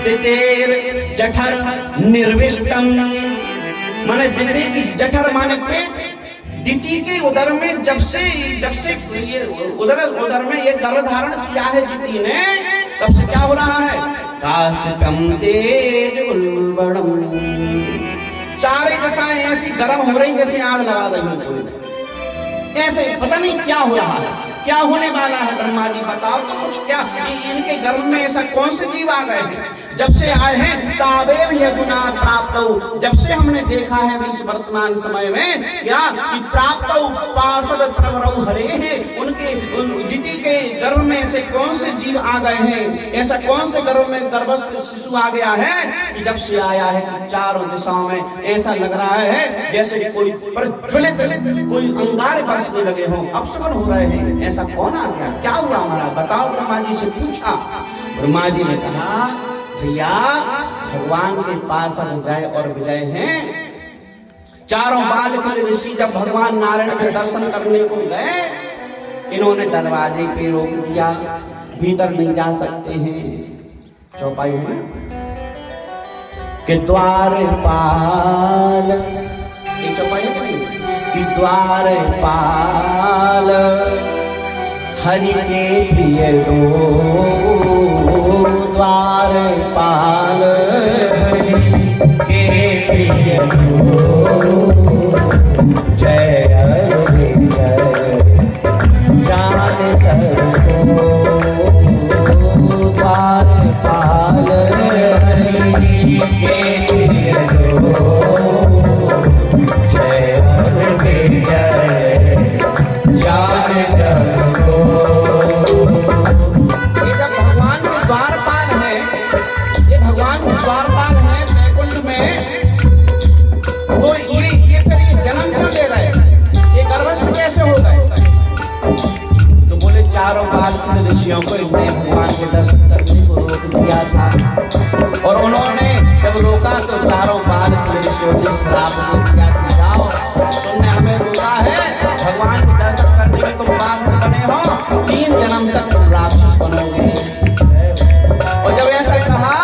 दितेर जठर निर्विष्टम, माने दिति की जठर माने पेट, दिति के उदर में जब से ये उदर में ये गर्भ धारण किया है दिति ने, तब से क्या हो रहा है? काशकम तेज उल्बड़म, चारे दशाएं ऐसी गर्म हो रही जैसे आग लगा रही, ऐसे पता नहीं क्या हो रहा है, क्या होने वाला है। ब्रह्मा जी बताओ तो कुछ, क्या इनके गर्भ में ऐसा कौन से जीव आ गए हैं? जब से आए हैं ताबे भी गुना प्राप्त हो, जब से हमने देखा है इस वर्तमान समय में क्या कि प्राप्त पार्षद प्रवरौ हरे हैं, उनके दिति के गर्भ में ऐसे कौन से जीव आ गए हैं, ऐसा कौन से गर्भ में गर्भस्थ शिशु आ गया है कि जब से आया है कि चारों दिशाओं में ऐसा लग रहा है जैसे कोई प्रज्वलित कोई अंगारे बरसने लगे हों, अपशगुन हो रहे हैं। ऐसा कौन आ गया? क्या हुआ हमारा? बताओ। ब्रह्मा जी से पूछा। ब्रह्मा जी ने कहा भैया भगवान के पास विजय और विजय हैं। चारों बाल के ऋषि जब भगवान नारायण के दर्शन करने को गए, इन्होंने दरवाजे पे रोक दिया, भीतर नहीं जा सकते हैं। चौपाई में कि द्वारपाल, एक चौपाई नहीं कि द्वारपाल हरि के प्रिय दो, द्वारपाल हरि के प्रिय दो, जय जान सबको, द्वारपाल हरि के प्रिय दो, जय जान सबको। ये जब भगवान के द्वारपाल है, ये भगवान के द्वारपाल है वैकुंठ में, तो ये फिर ये जन्म क्यों ले रहे? ये गर्भस्थ कैसे हो गए? तो बोले चारों बाल के ऋषियों को इन्होंने भगवान के दर्शन करने को रोक दिया था, और उन्होंने जब रोका तो चारों बाल के ऋषियों ने श्राप दिया कि जाओ, तुमने हमें रोका है, भगवान के दर्शन करने में तुम बाघ बने हो, 3 जन्म तक तुम राक्षस बनोगे। और जब ऐसा कहा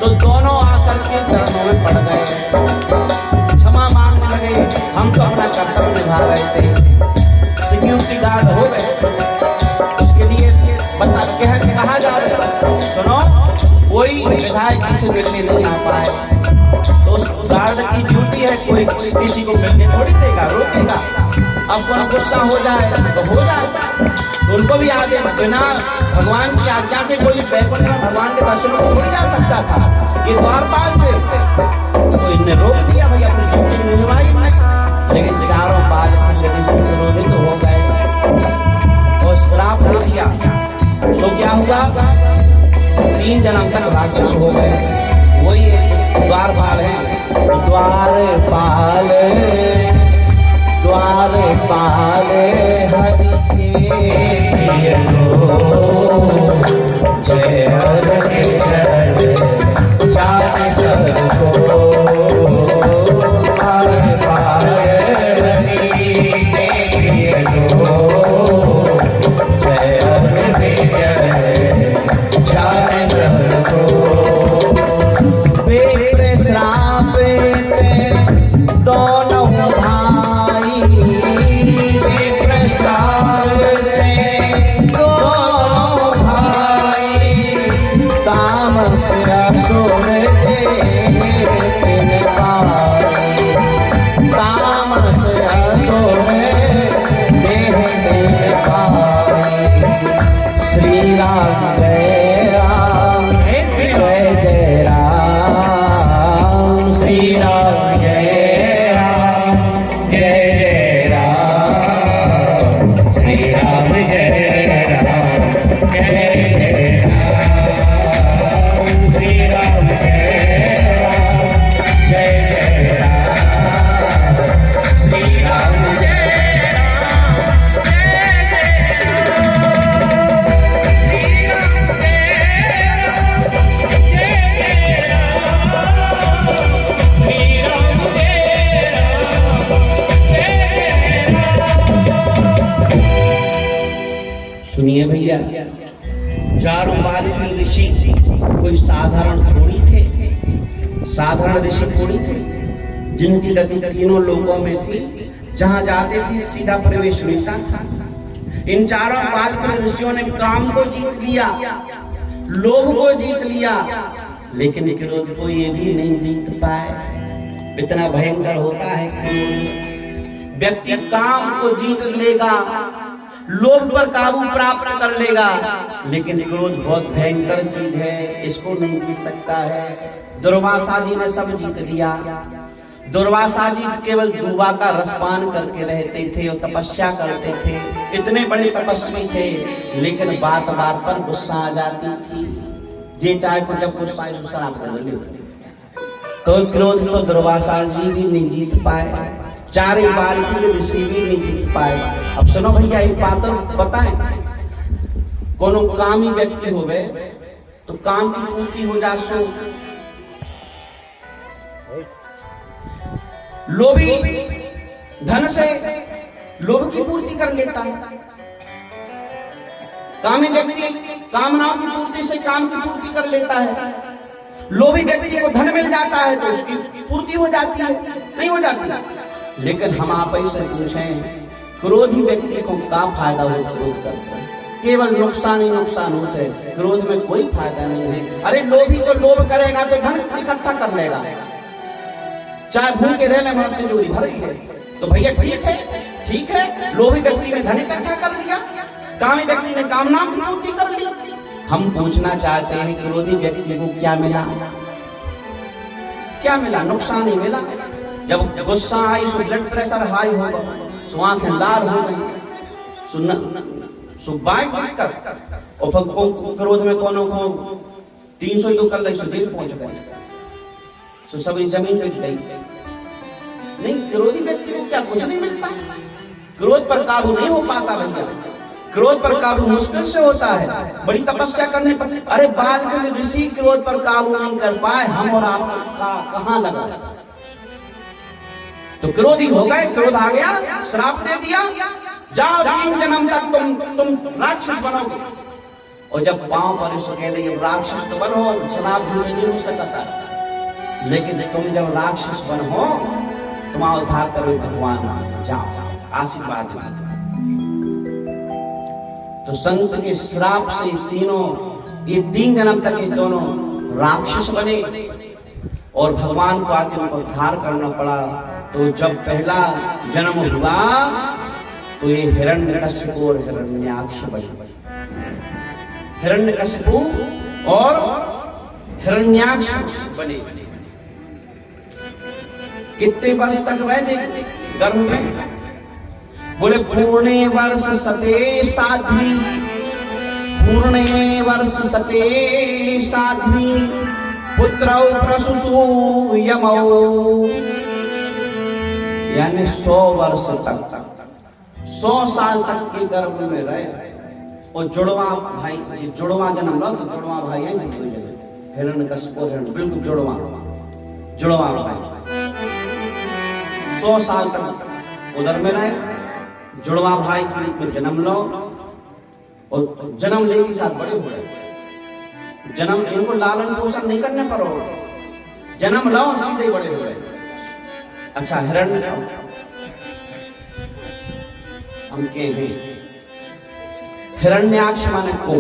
तो दोनों आकर के चरणों में पड़ गए, क्षमा मांगने लगे, हम तो अपना कर्तव्य निभा रहे थे, सिक्योरिटी गार्ड हो गए। उसके लिए कहा जा रहा है, सुनो, कोई विधायक किसी मिलने नहीं आ पाए तो उस गार्ड की ड्यूटी है, कोई किसी को मिलने थोड़ी देगा, रोकेगा। अब कोई गुस्सा हो जाए तो हो जाए, तो उनको भी आगे बिना भगवान की आज्ञा के कोई वैकुंठ में भगवान के दर्शन को थोड़ी जा सकता था। ये द्वारपाल थे, तो इन्हें रोक दिया, भाई अपनी ड्यूटी निभाई। लेकिन चारों बाल से विरोधित हो गए और श्राप दे दिया। तो क्या हुआ? 3 जन्म तक राक्षस हो गए। वही द्वारपाल है, द्वारपाल द्वारपाल हरि के प्रिय दो, जय जान सबको, द्वारपाल हरि के प्रिय दो, जय जान सबको। विप्र श्राप दोनों भाई, विप्र श्राप दोनों भाई, तामस असुर तिन पाई, तामस असुर देह तिन पाई। श्री राम जय राम, जय जय राम, श्री राम जय राम, जय जय राम, श्री राम जय राम, जय जय राम, श्री राम जय राम, जय जय राम, श्री राम जय सुनिए भैया, चारों बाल ऋषि कोई साधारण थोड़ी थे, साधारण ऋषि थोड़ी थे, जिनकी गति तीनों लोगों में थी, जहां जाते थे सीधा प्रवेश मिलता था। इन चारों काल ऋषियों ने काम को जीत लिया, लोभ को जीत लिया, लेकिन क्रोध को ये भी नहीं जीत पाए। इतना भयंकर होता है क्रोध। व्यक्ति काम को जीत लेगा, लोभ पर काबू प्राप्त कर लेगा, लेकिन क्रोध बहुत भयंकर चीज है, इसको नहीं जीत सकता है। दुर्वासा जी ने सब जीत लिया। दुर्वासा जी केवल दूबा का रसपान करके रहते थे और तपस्या करते थे, इतने बड़े तपस्वी थे, लेकिन बात बात पर गुस्सा आ जाती थी। जे चाहे तो जब गुस्सा शराब कर ले, तो क्रोध तो दुर्वासा जी भी नहीं जीत पाए, चारे बार के ऋषि भी नहीं जीत पाए। अब सुनो भैया, एक बात बताएं, कोनो कामी व्यक्ति हो गए तो काम की पूर्ति हो जा, सो लोभी धन से लोभ की पूर्ति कर लेता है। कामी व्यक्ति कामनाओं की पूर्ति से काम की पूर्ति कर लेता है। लोभी व्यक्ति को धन मिल जाता है तो उसकी पूर्ति हो जाती है, नहीं हो जाती। लेकिन हम आप से पूछें, क्रोधी व्यक्ति को क्या फायदा हो क्रोध करके? केवल नुकसान ही नुकसान होते हैं, क्रोध में कोई फायदा नहीं है। अरे लोभी तो लोभ करेगा तो धन इकट्ठा कर लेगा, चाहे भूखे रह ले मगर तिजोरी भर ही है। तो भैया ठीक है, लोभी व्यक्ति ने धन इकट्ठा कर लिया, कामी व्यक्ति ने कामना की पूर्ति कर ली। हम पूछना चाहते हैं, क्रोधी व्यक्ति को क्या मिला? क्या मिला? नुकसान ही मिला। जब गुस्सा आई तो ब्लड प्रेशर हाई होगा, तो आंखें लाल हो गई, बाइक दिक्कत, और क्रोध में कोनो को 300 तो कर दिल पहुंच गए, तो सभी जमीन मिल गई। नहीं, क्रोधी व्यक्ति को क्या कुछ नहीं मिलता? क्रोध पर काबू नहीं हो पाता भैया, क्रोध पर काबू मुश्किल से होता है, बड़ी तपस्या करने पर। अरे बाल के ऋषि क्रोध पर काबू नहीं कर पाए, हम और आपका कहां लगा? तो क्रोधी हो गए, क्रोध आ गया, श्राप दे दिया, जाओ 3 जन्म तक तुम राक्षस बनोगे। और जब पांव पर इसको कह देंगे राक्षस तो बनो, श्राप नहीं हो सकता, लेकिन तुम जब राक्षस बनो तुम्हारा उद्धार करो भगवान, जाओ आशीर्वाद। तो संत के श्राप से ये 3 जन्म तक ये दोनों राक्षस बने और भगवान को आके उनको उद्धार करना पड़ा। तो जब पहला जन्म हुआ तो ये हिरण्यकशिपु और हिरण्याक्ष बने, हिरण्यकशिपु और हिरण्याक्ष बने। कितने वर्ष तक रहे गर्भ में? बोले पूर्णे वर्ष सते साध्वी, पूर्णे वर्ष सते साध्वी, पुत्रौ प्रसूसु यमौ। यानी 100 वर्ष तक, 100 साल तक के गर्भ में रहे। और जुड़वा भाई, जुड़वा जन्म लो तो जुड़वा भाई है, हिरण्यकशिपु बिल्कुल जुड़वा भाई। 100 साल तक उधर में रहे, जुड़वा भाई के रूप में जन्म लो, और जन्म लेने के साथ बड़े हो गए। जन्म इनको लालन पोषण नहीं करने पर हो, जन्म लो और सीधे बड़े हो गए। अच्छा, हिरण्य हम के हैं, हिरण्याक्ष माने को,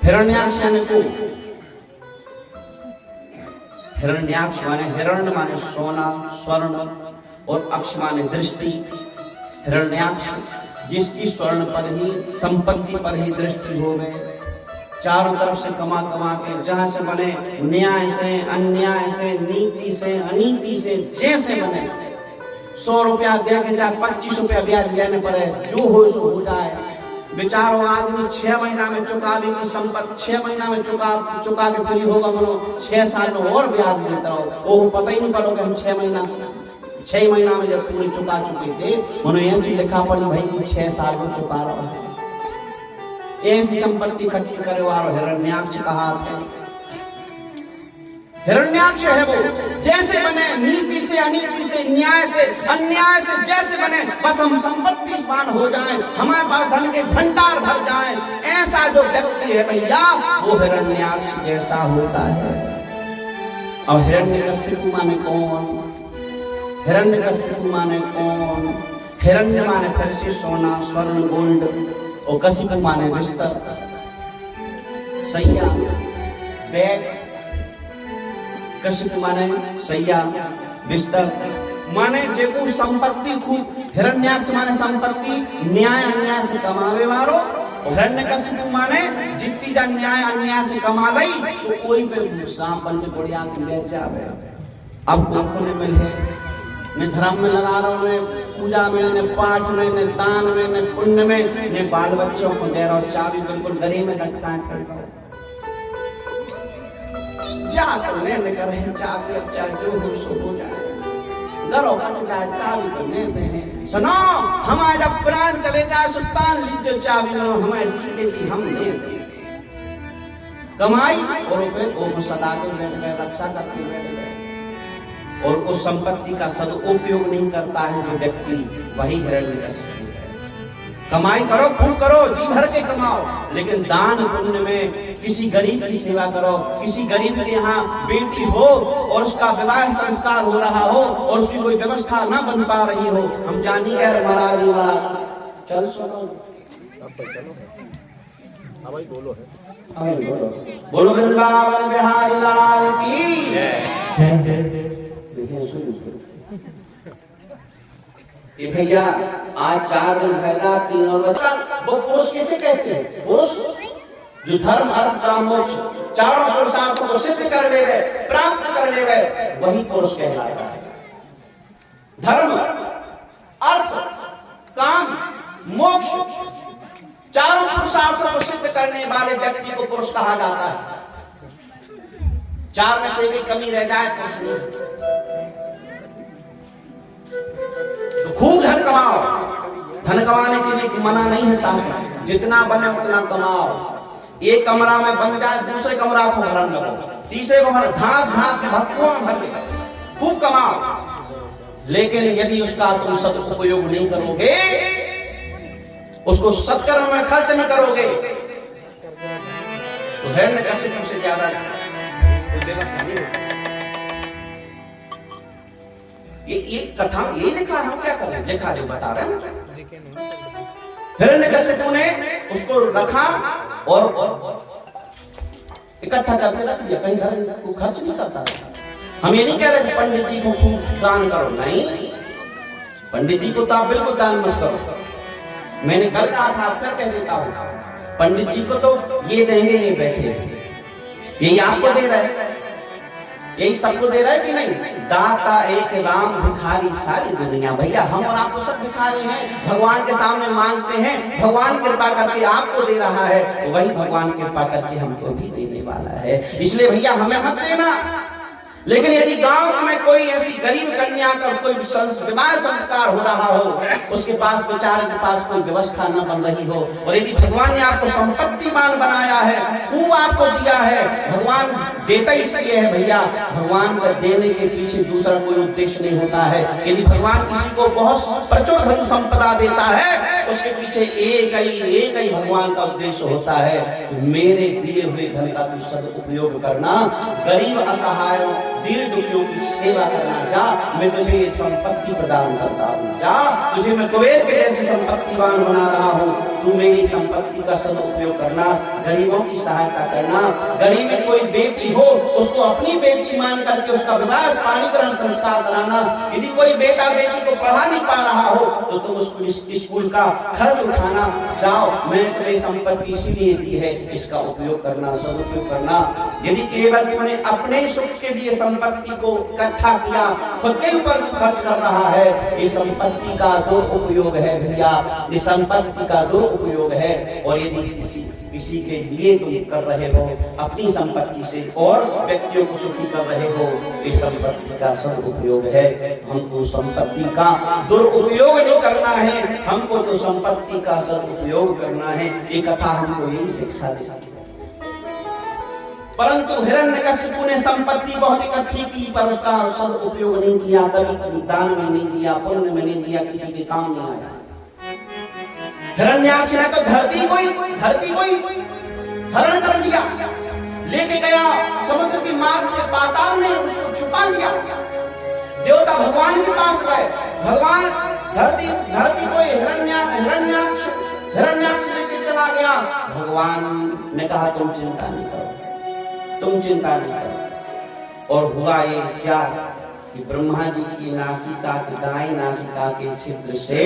हिरण्याक्ष माने को, हिरण्याक्ष माने हिरण्य माने सोना स्वर्ण, और अक्ष माने दृष्टि। हिरण्याक्ष जिसकी स्वर्ण पर ही, संपत्ति पर ही दृष्टि हो गए, चारों तरफ से कमा के, जहां से बने, न्याय से अन्याय से, नीति से अनीति से, जैसे बने 100 रुपया दे के चाहे 25 रुपया ब्याज लेने पड़े, जो हो सो हो जाए। बेचारो आदमी 6 महीना में चुका दी की संपत्ति 6 महीना में चुका के फ्री होगा, बोलो 6 साल में और ब्याज लेता रहो, वो पता ही नहीं पड़ोगे हम 6 महीना में जब पूरी चुका चुके थे, उन्होंने ऐसी लिखा पड़ी भाई 6 साल में चुका रहा है, ऐसी संपत्ति खत्म करे वाला हिरण्याक्ष कहा था। हिरण्याक्ष है वो। जैसे बने, नीति से अनीति से, न्याय से अन्याय से जैसे बने, बस हम संपत्तिवान हो जाएं, हमारे पास धन के भंडार भर जाएं, ऐसा जो व्यक्ति है भैया वो हिरण्याक्ष जैसा होता है। और हिरण्यकशिपु माने कौन? हिरण्यकशिपु माने कौन? हिरण्य माने फिर से सोना, स्वर्ण, गोल्ड, और कशिपु माने बिस्तर, सैया, बैग। कशिपु माने सैया, बिस्तर, माने जेको संपत्ति खूब। हिरण्याक्ष माने संपत्ति न्याय अन्याय से कमावे वालो। हिरण्यकशिपु माने जितनी जा न्याय अन्याय से कमा लई तो कोई पे सांप बन के बढ़िया बैठ जावे। अब कोई में है न धर्म में लगा रहा हूँ, न पूजा में, न पाठ में, न दान में, न पुण्य में, न बाल बच्चों को दे रहा हूँ, चाबी बिल्कुल गले में लटका कर जा करने में कर रहे चाबी। अब चाहे जो हो सो हो जाए, घरों कट जाए, चाबी तो लेते हैं। सुनो, हमारे जब प्राण चले जाए सुल्तान लीजिए चाबी लो, हमारे जीते जी हम ले कमाई और रुपए को सदा के बैठ गए, रक्षा करके बैठ गए, और उस संपत्ति का सदुपयोग नहीं करता है जो व्यक्ति, वही हिरण्यकशिपु है। कमाई करो, खूब करो, जी भर के कमाओ, लेकिन दान पुण्य में किसी गरीब की सेवा करो। किसी गरीब के यहाँ बेटी हो और उसका विवाह संस्कार हो रहा हो और उसकी कोई व्यवस्था ना बन पा रही हो, हम जानी कह महाराज चल सुनो, बोलो है, बोलो वृंदावन बिहारी लाल की जय। ये भैया आज 4 दिन पहला 3 और बच्चा, वो पुरुष किसे कहते हैं? पुरुष जो धर्म अर्थ काम मोक्ष चारों पुरुषार्थों को सिद्ध कर ले गए, प्राप्त कर ले गए, वही पुरुष कहलाता है। धर्म अर्थ काम मोक्ष चारों पुरुषार्थों को सिद्ध करने वाले व्यक्ति को पुरुष कहा जाता है। 4 में से एक कमी रह जाए पुरुष नहीं। तो खूब धन कमाओ, धन कमाने के लिए मना नहीं है शास्त्र, जितना बने उतना कमाओ। एक कमरा में बन जाए, दूसरे कमरा को भरन लगो, तीसरे को भर, घास घास के भक्तों में भर ले, खूब कमाओ। लेकिन यदि उसका तुम सदुपयोग नहीं करोगे, उसको सत्कर्म में खर्च नहीं करोगे, तो हिरण्यकशिपु से ज्यादा व्यवस्था नहीं होगी। ये कथा ये लिखा है, हम क्या करें, लिखा जो बता रहे हैं। हिरण्यकशिपु ने उसको रखा और इकट्ठा करके रख दिया, कहीं धर्म को खर्च नहीं करता। हम ये नहीं कह रहे पंडित जी को खूब दान करो, नहीं, पंडित जी को तो आप बिल्कुल दान मत करो। मैंने कल कहा था, फिर कह देता हूं, पंडित जी को तो ये देंगे, ये बैठे, यही आपको दे रहा है, यही सबको दे रहा है कि नहीं? दाता एक राम, भिखारी सारी दुनिया। भैया हम और आप तो सब भिखारी हैं, भगवान के सामने मांगते हैं, भगवान कृपा करके आपको दे रहा है, वही भगवान कृपा करके हमको भी देने वाला है। इसलिए भैया हमें मत देना। लेकिन यदि गांव में कोई ऐसी गरीब कन्या का कोई विवाह संस्कार हो रहा हो, उसके पास बेचारे के पास कोई व्यवस्था न बन रही हो, और यदि भगवान ने आपको संपत्तिमान बनाया है, खूब आपको दिया है, भगवान देता इसलिए है भैया, भगवान को देने के पीछे दूसरा कोई उद्देश्य नहीं होता है। यदि भगवान किसी को बहुत प्रचुर धन संपदा देता है, उसके पीछे एक ही भगवान का उद्देश्य होता है, मेरे दिए हुए धन का तू सदुपयोग करना, गरीब असहायों दीन दुखियों की सेवा करना। जा, मैं तुझे ये संपत्ति प्रदान करता हूँ, जा, तुझे मैं कुबेर के जैसे संपत्तिवान बना रहा हूँ, तू मेरी संपत्ति का सदुपयोग करना, गरीबों की सहायता करना। गरीब में कोई बेटी हो, उसको अपनी बेटी मान करके उसका विवाह पाणीकरण संस्कार कराना। यदि कोई बेटा बेटी को पढ़ा नहीं पा रहा हो, तो तुम उसको स्कूल का खर्च उठाना। जाओ, मैंने तुम्हें संपत्ति इसीलिए दी है, इसका उपयोग करना, सदुपयोग करना। यदि केवल तुमने अपने सुख के लिए संपत्ति को इकट्ठा किया, खुद के ऊपर खर्च कर रहा है, ये संपत्ति का दुरुपयोग है भैया, ये संपत्ति का दुरुपयोग है। और यदि किसी के लिए तुम कर रहे हो अपनी संपत्ति से और व्यक्तियों को सुखी कर रहे हो, ये संपत्ति का सदुपयोग है। हमको संपत्ति का दुरुपयोग नहीं करना है, हमको तो संपत्ति का सदुपयोग करना है। ये कथा हमको यही शिक्षा देती है। परंतु हिरण्यकशिपु ने संपत्ति बहुत इकट्ठी की पर उसका सदुपयोग नहीं किया, कभी दान में नहीं दिया, पुण्य में नहीं दिया, किसी के काम नहीं आया। हिरण्याक्ष ने तो धरती को हरण कर लिया, लेके गया समुद्र की मार्ग से पाताल में उसको छुपा लिया। देवता भगवान के पास गए, भगवान धरती को हिरण्याक्ष लेके चला गया। भगवान ने कहा तुम चिंता नहीं करो, तुम चिंता नहीं करो। और हुआ ये क्या कि ब्रह्मा जी की नासिका, दाएं नासिका के छिद्र से